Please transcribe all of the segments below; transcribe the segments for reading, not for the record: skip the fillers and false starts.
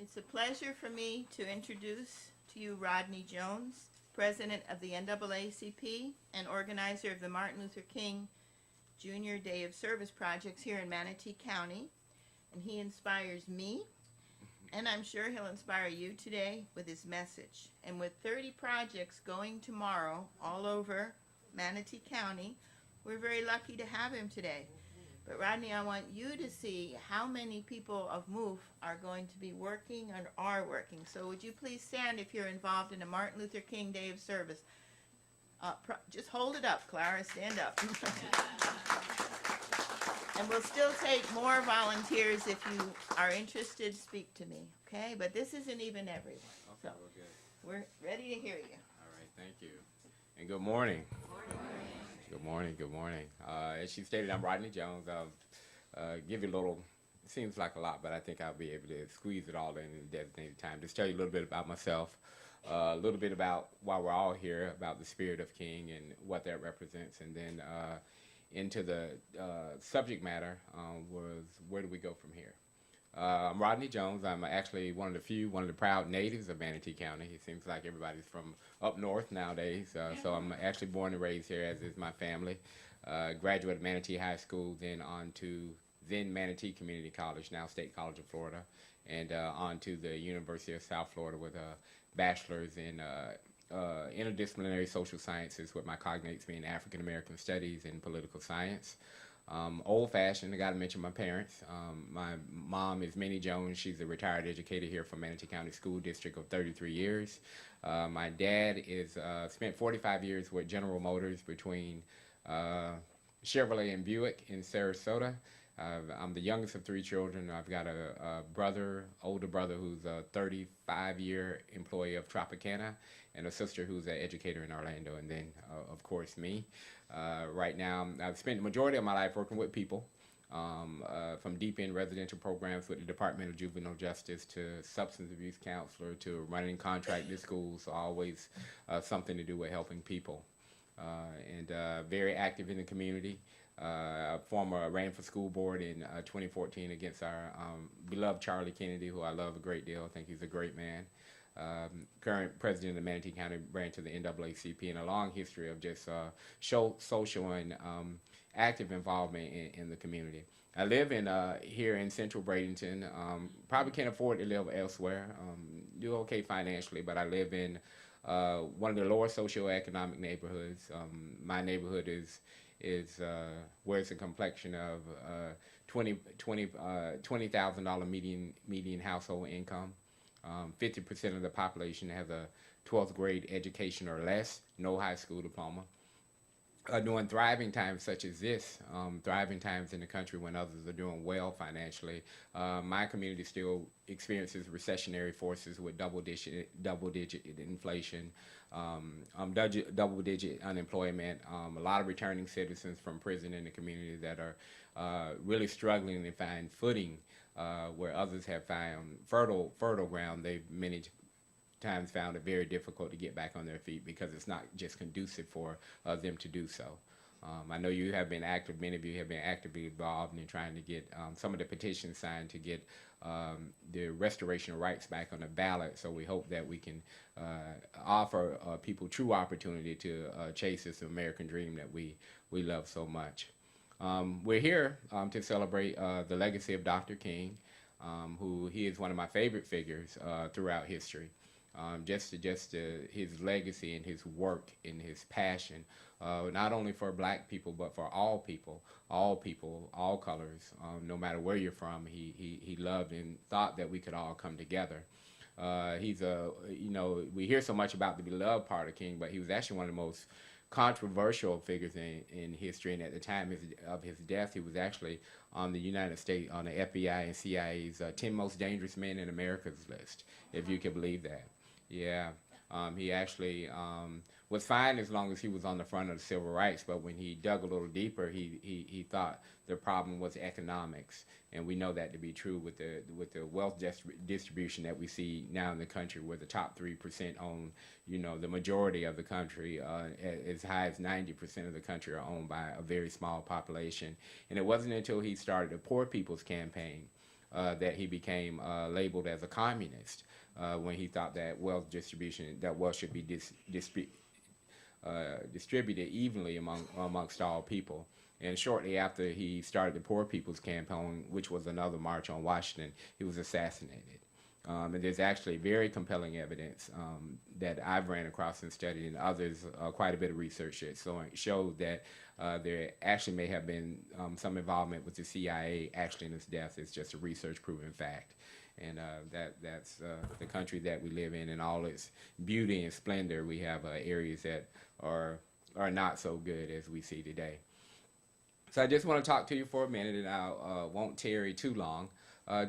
It's a pleasure for me to introduce to you Rodney Jones, President of the NAACP and organizer of the Martin Luther King Jr. Day of Service projects here in Manatee County. And he inspires me, and I'm sure he'll inspire you today with his message. And with 30 projects going tomorrow all over Manatee County, we're very lucky to have him today. But Rodney, I want you to see how many people of MOVE are going to be working and are working. So would you please stand if you're involved in a Martin Luther King Day of Service. Just hold it up, Clara, stand up. And we'll still take more volunteers if you are interested, speak to me, okay? But this isn't even everyone. Okay, So good. we're ready to hear you. All right, thank you. And good morning. Good morning, good morning. As she stated, I'm Rodney Jones. I'll give you a little, it seems like a lot, but I think I'll be able to squeeze it all in the designated time. Just tell you a little bit about myself, a little bit about why we're all here, about the spirit of King and what that represents, and then into the subject matter was where do we go from here? I'm Rodney Jones. I'm actually one of the proud natives of Manatee County. It seems like everybody's from up north nowadays. So I'm actually born and raised here, as is my family. Graduated Manatee High School, then on to Manatee Community College, now State College of Florida, and on to the University of South Florida with a bachelor's in interdisciplinary social sciences, with my cognates being African American studies and political science. Old-fashioned, I got to mention my parents. My mom is Minnie Jones. She's a retired educator here from Manatee County School District of 33 years. My dad is spent 45 years with General Motors between Chevrolet and Buick in Sarasota. I'm the youngest of 3 children. I've got a older brother who's a 35-year employee of Tropicana, and a sister who's an educator in Orlando, and then, of course, me. Right now, I've spent the majority of my life working with people, from deep-end residential programs with the Department of Juvenile Justice to substance abuse counselor to running contracted schools, so always something to do with helping people. And very active in the community. Ran for school board in 2014 against our beloved Charlie Kennedy, who I love a great deal. I think he's a great man. Current president of the Manatee County branch of the NAACP, and a long history of just social and active involvement in the community. I live here in Central Bradenton. Probably can't afford to live elsewhere. Do okay financially, but I live in one of the lower socioeconomic neighborhoods. My neighborhood is where it's a complexion of $20,000 median household income. 50% of the population has a 12th grade education or less, no high school diploma. During thriving times such as this, thriving times in the country when others are doing well financially, my community still experiences recessionary forces with double-digit inflation, double-digit unemployment, a lot of returning citizens from prison in the community that are really struggling to find footing where others have found fertile ground. They've many times found it very difficult to get back on their feet because it's not just conducive for them to do so. I know you have been active, many of you have been actively involved in trying to get some of the petitions signed to get the restoration of rights back on the ballot, so we hope that we can offer people true opportunity to chase this American dream that we love so much. We're here to celebrate the legacy of Dr. King, who he is one of my favorite figures throughout history. Just his legacy and his work and his passion, not only for black people but for all people, all colors, no matter where you're from. He loved and thought that we could all come together. We hear so much about the beloved part of King, but he was actually one of the most controversial figures in history, and at the time of his death, he was actually on the United States, on the FBI and CIA's 10 most dangerous men in America's list, if you can believe that. Yeah, he actually was fine as long as he was on the front of the civil rights, but when he dug a little deeper, he thought the problem was economics, and we know that to be true with the wealth distribution that we see now in the country, where the top 3% own, the majority of the country, as high as 90% of the country are owned by a very small population. And it wasn't until he started the Poor People's Campaign that he became labeled as a communist when he thought that wealth should be distributed evenly amongst all people. And shortly after he started the Poor People's Campaign, which was another march on Washington, he was assassinated. And there's actually very compelling evidence that I've ran across and studied, and others, quite a bit of research that showed that there actually may have been some involvement with the CIA actually in his death. It's just a research-proven fact. And that's the country that we live in all its beauty and splendor. We have areas that are not so good as we see today. So I just want to talk to you for a minute, and I won't tarry too long.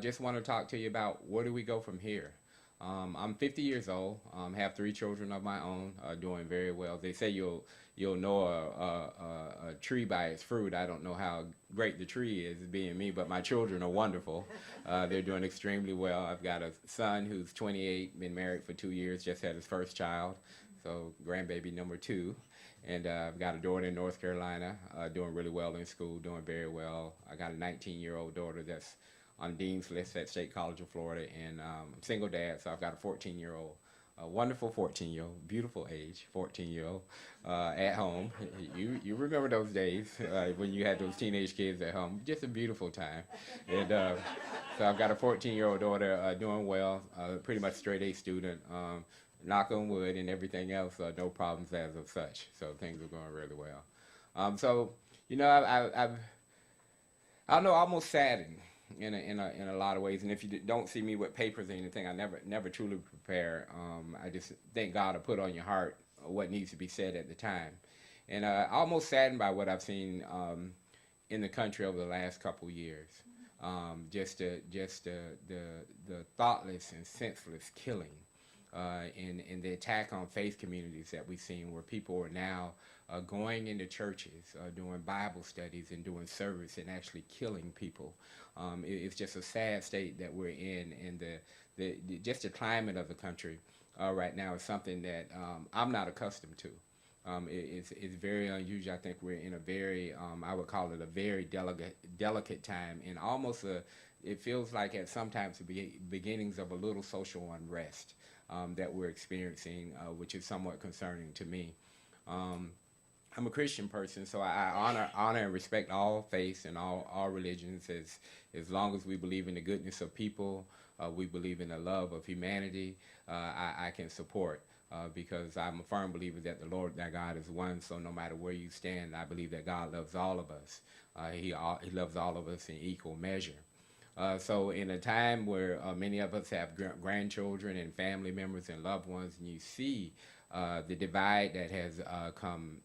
Just want to talk to you about where do we go from here. I'm 50 years old, have 3 children of my own, doing very well. They say you'll know a tree by its fruit. I don't know how great the tree is, being me, but my children are wonderful. They're doing extremely well. I've got a son who's 28, been married for 2 years, just had his first child, so grandbaby number 2. And I've got a daughter in North Carolina, doing really well in school, doing very well. I got a 19-year-old daughter that's on Dean's List at State College of Florida, and I'm a single dad, so I've got a 14-year-old, a wonderful 14-year-old, beautiful age, 14-year-old, at home. You remember those days when you had those teenage kids at home, just a beautiful time. And so I've got a 14-year-old daughter doing well, pretty much straight A student, knock on wood and everything else, no problems as of such. So things are going really well. So, you know, I know almost saddened in a lot of ways. And if you don't see me with papers or anything, I never truly prepare. I just thank God to put on your heart what needs to be said at the time. And almost saddened by what I've seen in the country over the last couple years. Just the thoughtless and senseless killing. And the attack on faith communities that we've seen, where people are now going into churches, doing Bible studies and doing service and actually killing people. It's just a sad state that we're in, and just the climate of the country right now is something that I'm not accustomed to. It's very unusual. I think we're in a very, I would call it a very delicate time, and almost it feels like at sometimes the beginnings of a little social unrest. That we're experiencing, which is somewhat concerning to me. I'm a Christian person, so I honor and respect all faiths and all religions as long as we believe in the goodness of people, we believe in the love of humanity, I can support. Because I'm a firm believer that the Lord, that God is one, so no matter where you stand, I believe that God loves all of us. He loves all of us in equal measure. So in a time where many of us have grandchildren and family members and loved ones, and you see the divide that has come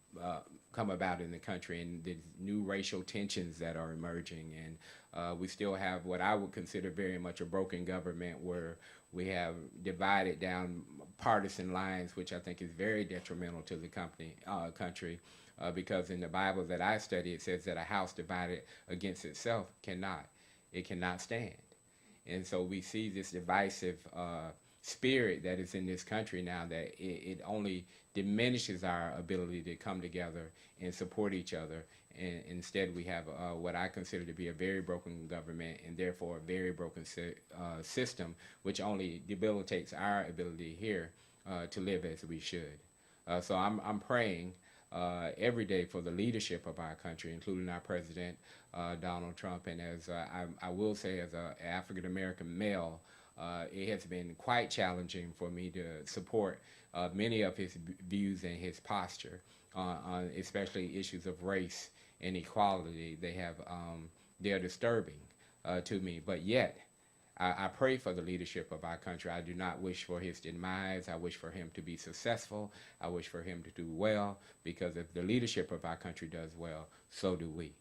about in the country, and the new racial tensions that are emerging, and we still have what I would consider very much a broken government, where we have divided down partisan lines, which I think is very detrimental to the country, because in the Bible that I study, it says that a house divided against itself cannot stand. And so we see this divisive spirit that is in this country now, that it only diminishes our ability to come together and support each other. And instead we have what I consider to be a very broken government, and therefore a very broken system, which only debilitates our ability here to live as we should. So I'm praying every day for the leadership of our country, including our president, Donald Trump. And as I will say, as an African-American male, it has been quite challenging for me to support many of his views and his posture on especially issues of race and equality. They're disturbing to me, but yet I pray for the leadership of our country. I do not wish for his demise. I wish for him to be successful. I wish for him to do well, because if the leadership of our country does well, so do we.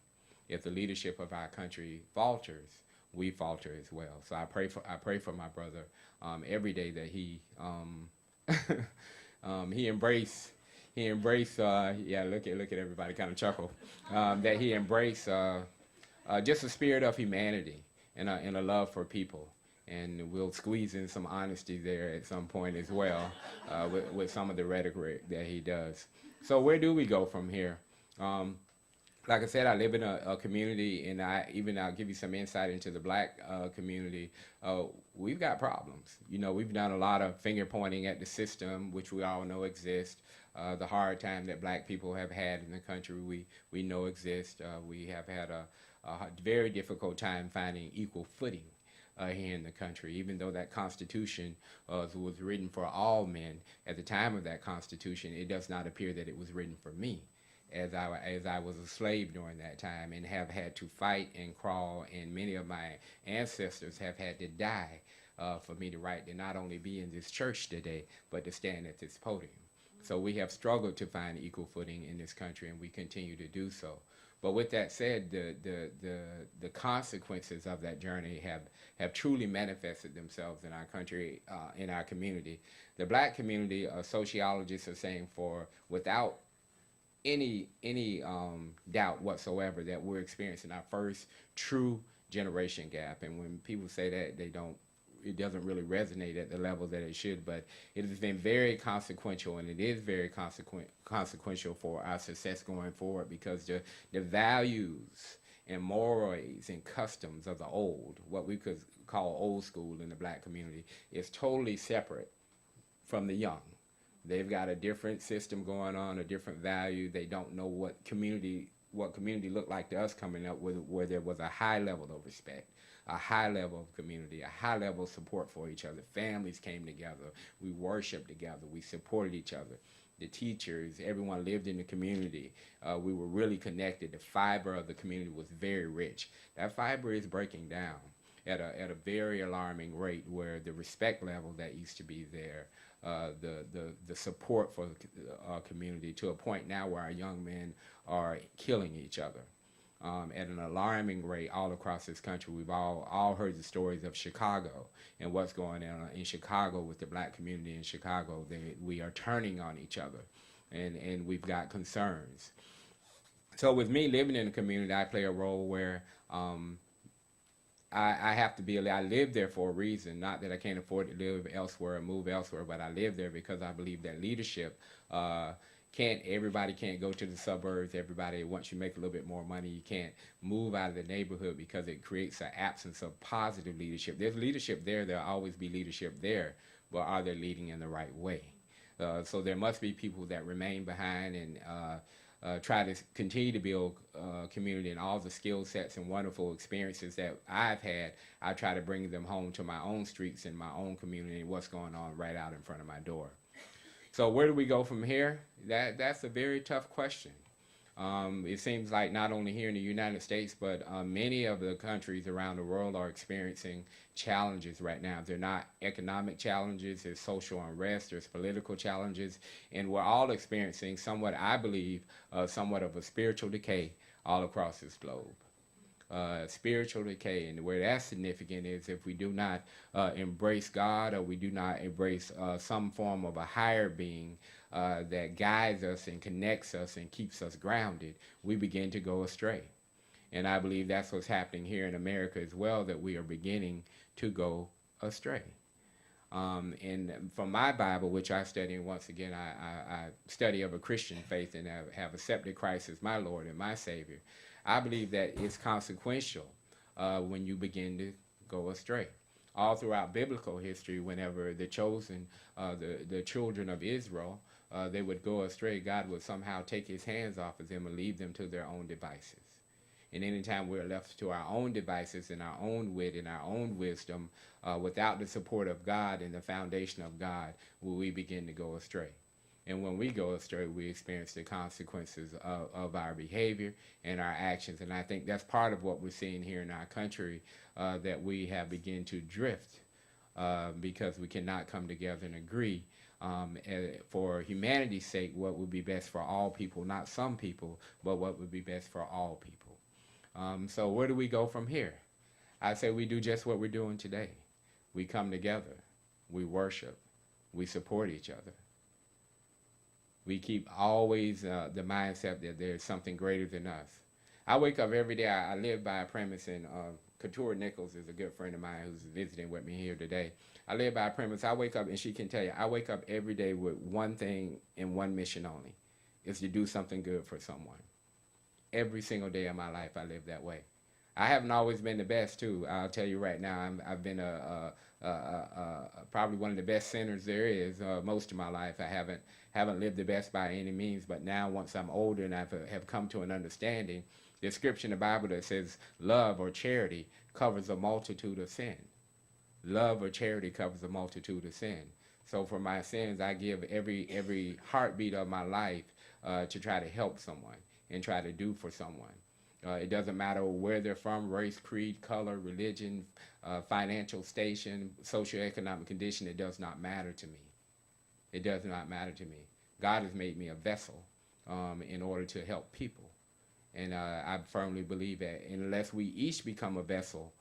If the leadership of our country falters, we falter as well. So I pray for my brother every day, that he embrace. Look at everybody kind of chuckle. That he embrace just a spirit of humanity and a love for people. And we'll squeeze in some honesty there at some point as well, with some of the rhetoric that he does. So where do we go from here? like I said, I live in a community, and I'll give you some insight into the black community. We've got problems. You know, we've done a lot of finger pointing at the system, which we all know exists. The hard time that black people have had in the country, we know exists. We have had a very difficult time finding equal footing here in the country, even though that Constitution was written for all men. At the time of that Constitution, it does not appear that it was written for me, as I was a slave during that time and have had to fight and crawl, and many of my ancestors have had to die for me to right to not only be in this church today, but to stand at this podium. So we have struggled to find equal footing in this country, and we continue to do so. But with that said, the consequences of that journey have truly manifested themselves in our country, in our community. The black community, sociologists are saying, without any doubt whatsoever, that we're experiencing our first true generation gap. And when people say that, it doesn't really resonate at the level that it should, but it has been very consequential, and it is very consequential for our success going forward, because the values and mores and customs of the old, what we could call old school in the black community, is totally separate from the young. They've got a different system going on, a different value. They don't know what community looked like to us coming up with, where there was a high level of respect, a high level of community, a high level of support for each other. Families came together. We worshiped together. We supported each other. The teachers, everyone lived in the community. We were really connected. The fiber of the community was very rich. That fiber is breaking down at a very alarming rate, where the respect level that used to be there, the support for the community, to a point now where our young men are killing each other at an alarming rate all across this country. We've all heard the stories of Chicago and what's going on in Chicago with the black community in Chicago. We are turning on each other, and we've got concerns. So with me living in the community, I play a role where I have to be, I live there for a reason. Not that I can't afford to live elsewhere or move elsewhere, but I live there because I believe that leadership, everybody can't go to the suburbs. Everybody, once you make a little bit more money, you can't move out of the neighborhood, because it creates an absence of positive leadership. There's leadership there. There'll always be leadership there, but are they leading in the right way? So there must be people that remain behind and try to continue to build community, and all the skill sets and wonderful experiences that I've had, I try to bring them home to my own streets and my own community and what's going on right out in front of my door. So where do we go from here? That's a very tough question. It seems like not only here in the United States, but many of the countries around the world are experiencing challenges right now. They're not economic challenges, there's social unrest, there's political challenges, and we're all experiencing somewhat, I believe, somewhat of a spiritual decay all across this globe. Spiritual decay, and where that's significant is if we do not embrace God, or we do not embrace some form of a higher being that guides us and connects us and keeps us grounded, we begin to go astray. And I believe that's what's happening here in America as well, that we are beginning to go astray. And from my Bible, which I study, and once again, I study of a Christian faith and have accepted Christ as my Lord and my Savior, I believe that it's consequential when you begin to go astray. All throughout biblical history, whenever the chosen, the children of Israel, they would go astray, God would somehow take his hands off of them and leave them to their own devices. And anytime we're left to our own devices and our own wit and our own wisdom, without the support of God and the foundation of God, will we begin to go astray. And when we go astray, we experience the consequences of our behavior and our actions. And I think that's part of what we're seeing here in our country, that we have begun to drift because we cannot come together and agree for humanity's sake what would be best for all people, not some people, but what would be best for all people. So where do we go from here? I say we do just what we're doing today. We come together, we worship, we support each other. We keep always the mindset that there's something greater than us. I wake up every day. I live by a premise, and Couture Nichols is a good friend of mine who's visiting with me here today. I live by a premise. I wake up, and she can tell you, I wake up every day with one thing and one mission only. Is to do something good for someone. Every single day of my life, I live that way. I haven't always been the best, too. I'll tell you right now, I've been probably one of the best sinners there is most of my life. I haven't lived the best by any means, but now once I'm older and have come to an understanding, the scripture in the Bible that says love or charity covers a multitude of sin. Love or charity covers a multitude of sin. So for my sins, I give every heartbeat of my life to try to help someone and try to do for someone. It doesn't matter where they're from, race, creed, color, religion, financial station, socioeconomic condition. It does not matter to me. It does not matter to me. God has made me a vessel in order to help people. And I firmly believe that unless we each become a vessel,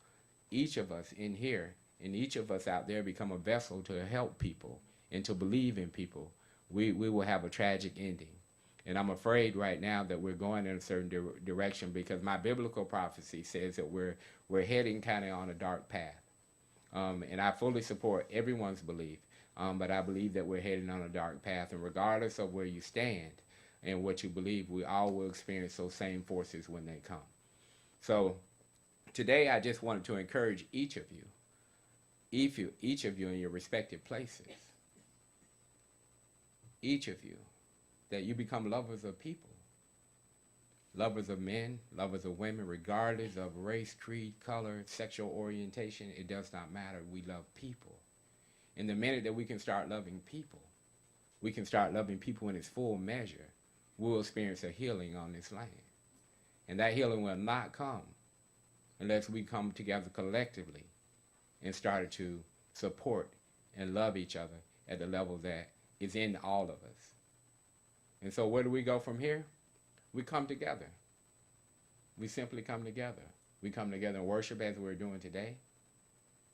each of us in here and each of us out there become a vessel to help people and to believe in people, we will have a tragic ending. And I'm afraid right now that we're going in a certain direction because my biblical prophecy says that we're heading kind of on a dark path. And I fully support everyone's belief, but I believe that we're heading on a dark path. And regardless of where you stand and what you believe, we all will experience those same forces when they come. So today I just wanted to encourage each of you in your respective places, each of you, that you become lovers of people, lovers of men, lovers of women, regardless of race, creed, color, sexual orientation. It does not matter. We love people. And the minute that we can start loving people, we can start loving people in its full measure, we'll experience a healing on this land. And that healing will not come unless we come together collectively and start to support and love each other at the level that is in all of us. And so where do we go from here? We come together. We simply come together. We come together and worship as we're doing today.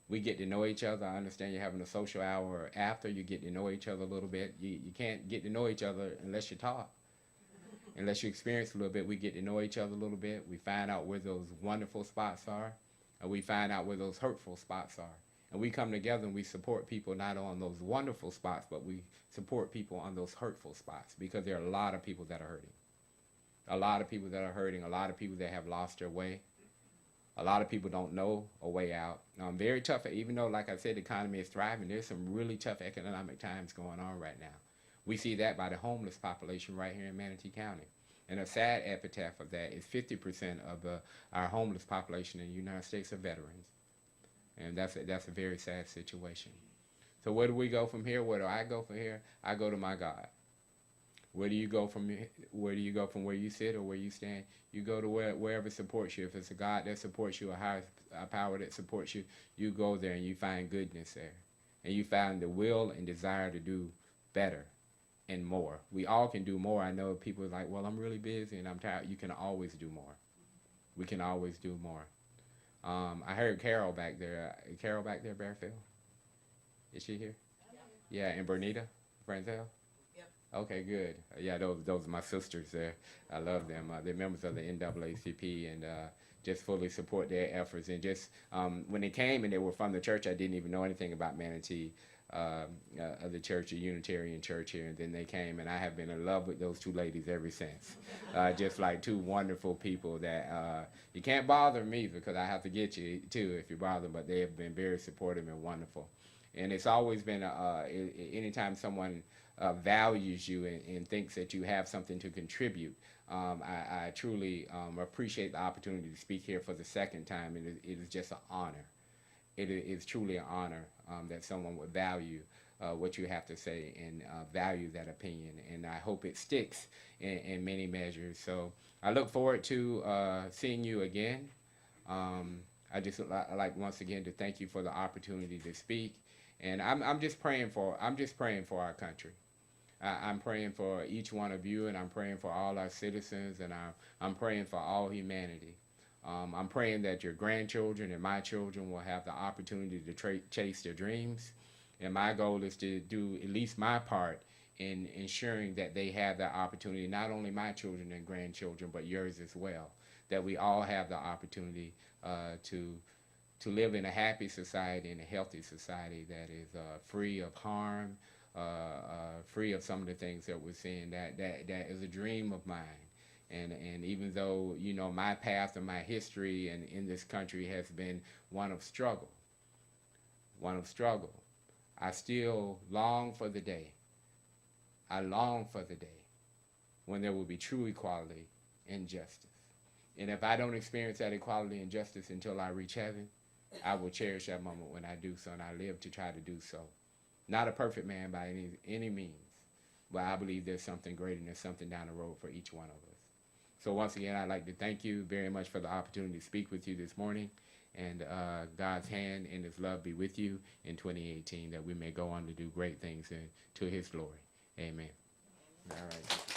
We get to know each other. I understand you're having a social hour after. You get to know each other a little bit. You can't get to know each other unless you talk. Unless you experience a little bit, we get to know each other a little bit. We find out where those wonderful spots are, and we find out where those hurtful spots are. And we come together and we support people not on those wonderful spots, but we support people on those hurtful spots because there are a lot of people that are hurting. A lot of people that are hurting, a lot of people that have lost their way. A lot of people don't know a way out. Very tough, even though, like I said, the economy is thriving, there's some really tough economic times going on right now. We see that by the homeless population right here in Manatee County. And a sad epitaph of that is 50% of our homeless population in the United States are veterans. And that's a very sad situation. So where do we go from here? Where do I go from here? I go to my God. Where do you go from here? Where do you go from where you sit or where you stand? You go to wherever supports you. If it's a God that supports you, a higher power that supports you, you go there and you find goodness there. And you find the will and desire to do better and more. We all can do more. I know people are like, well, I'm really busy and I'm tired. You can always do more. We can always do more. I heard Carol back there. Carol back there, Bearfield? Is she here? Yeah, and Bernita, Franzel? Yep. Okay, good. Yeah, those are my sisters there. I love them. They're members of the NAACP and just fully support their efforts. And just when they came and they were from the church, I didn't even know anything about Manatee, of the church, a Unitarian church here. And then they came, and I have been in love with those two ladies ever since. Just like two wonderful people that you can't bother me because I have to get you too if you bother, but they have been very supportive and wonderful. And it's always been, anytime someone values you and thinks that you have something to contribute, I truly appreciate the opportunity to speak here for the second time. It is just an honor. It is truly an honor that someone would value what you have to say and value that opinion. And I hope it sticks in many measures. So I look forward to seeing you again. I just like once again to thank you for the opportunity to speak. And I'm just praying for our country. I'm praying for each one of you, and I'm praying for all our citizens, and I'm praying for all humanity. I'm praying that your grandchildren and my children will have the opportunity to chase their dreams. And my goal is to do at least my part in ensuring that they have the opportunity, not only my children and grandchildren, but yours as well, that we all have the opportunity to live in a happy society and a healthy society that is free of harm, free of some of the things that we're seeing. That is a dream of mine, And even though, you know, my path and my history and in this country has been one of struggle, I still long for the day. I long for the day when there will be true equality and justice. And if I don't experience that equality and justice until I reach heaven, I will cherish that moment when I do so, and I live to try to do so. Not a perfect man by any means, but I believe there's something greater and there's something down the road for each one of us. So once again, I'd like to thank you very much for the opportunity to speak with you this morning, and God's hand and his love be with you in 2018, that we may go on to do great things to his glory. Amen. All right.